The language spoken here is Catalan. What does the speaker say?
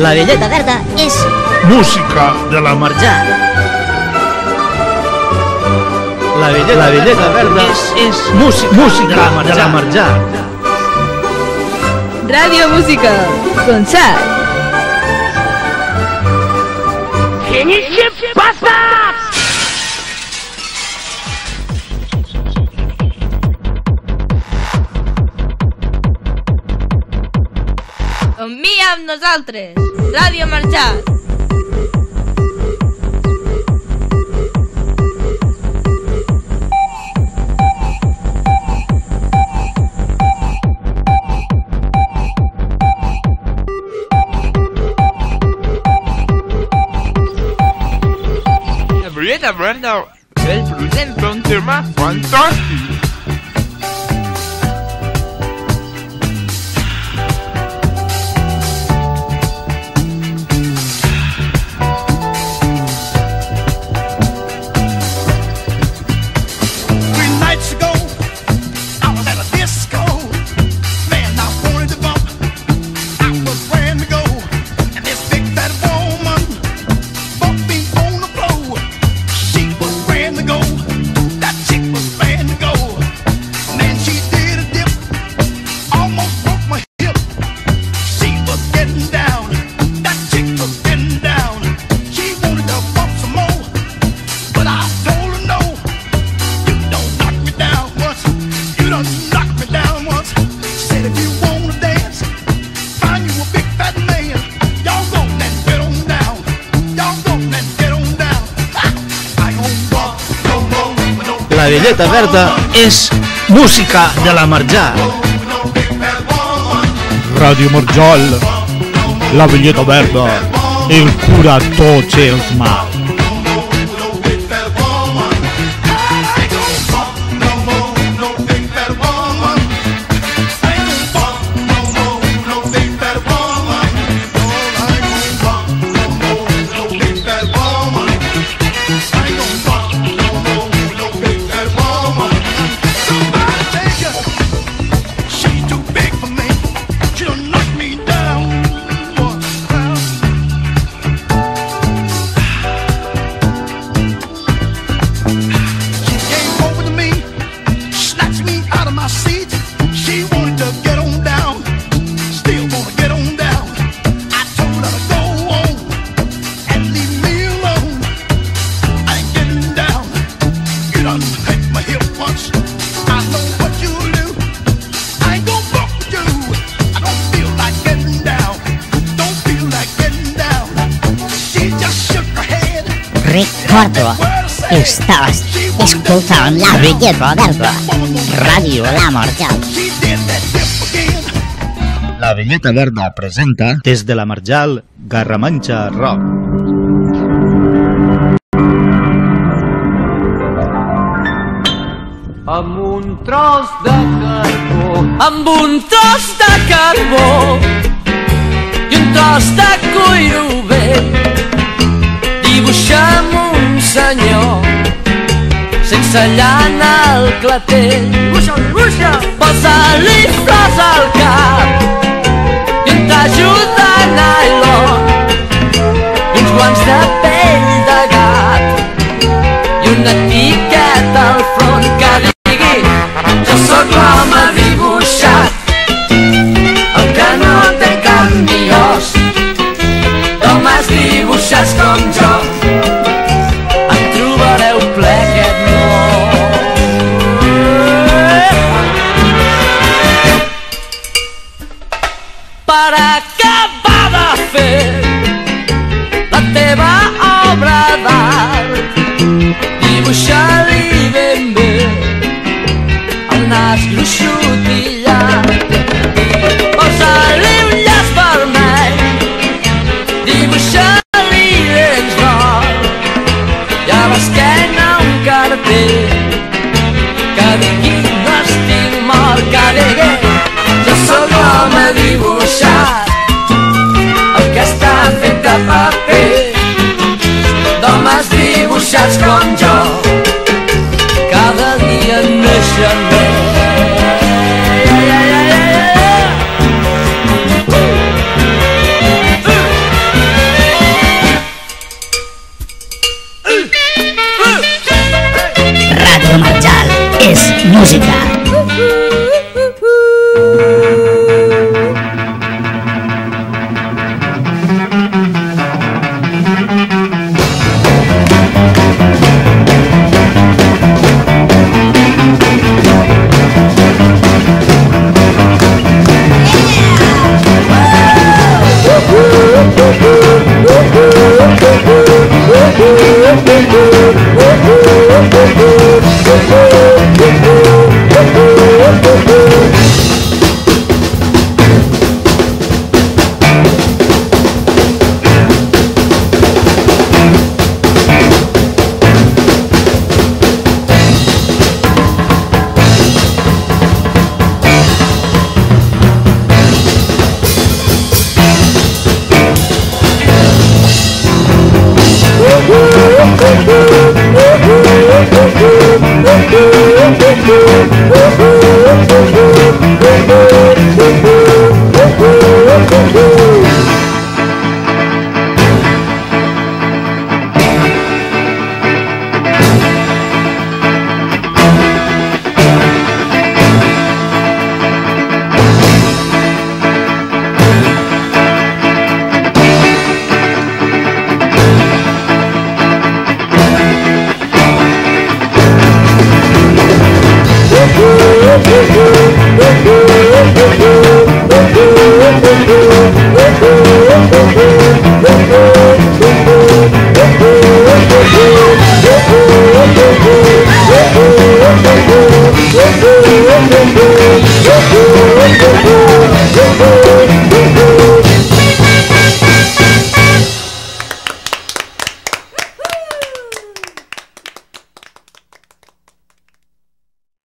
La Velleta Verda és música de la Marjal. La Velleta Verda és música de la Marjal. Radio Música, concert. ¿Qué pasa? Amb mi, amb nosaltres, Ràdio Marjal. La Velleta Verda es presenta un tema fantástico. La Velleta Verda és música de la Marjal. Ràdio Marjal, la Velleta Verda, el cura tots els mals. Recordo, estaves escoltant La Velleta Verda, Ràdio La Marjal. La Velleta Verda presenta des de la Marjal Garramanxa Rock. Amb un tros de carbó i un tros de cuiro vell dibuixem un senyor sense llana al clatell. Posa-li flors al cap i un tajo de nylon i uns guants de pell de gat i una etiqueta al front que digui jo sóc l'home dibuixat, el que no té cap ni os, d'homes dibuixats com jo en trobareu ple aquest món. Per acabar de fer la teva obra d'art, dibuixa-li ben bé el nas gruixut i llarg, posa-li un llaç vermell, dibuixa-li dents d'or i a l'esquena un cartell que digui no estic mort, que digui jo sóc l'home dibuixat, el que està fet de paper, d'homes dibuixats com Woo!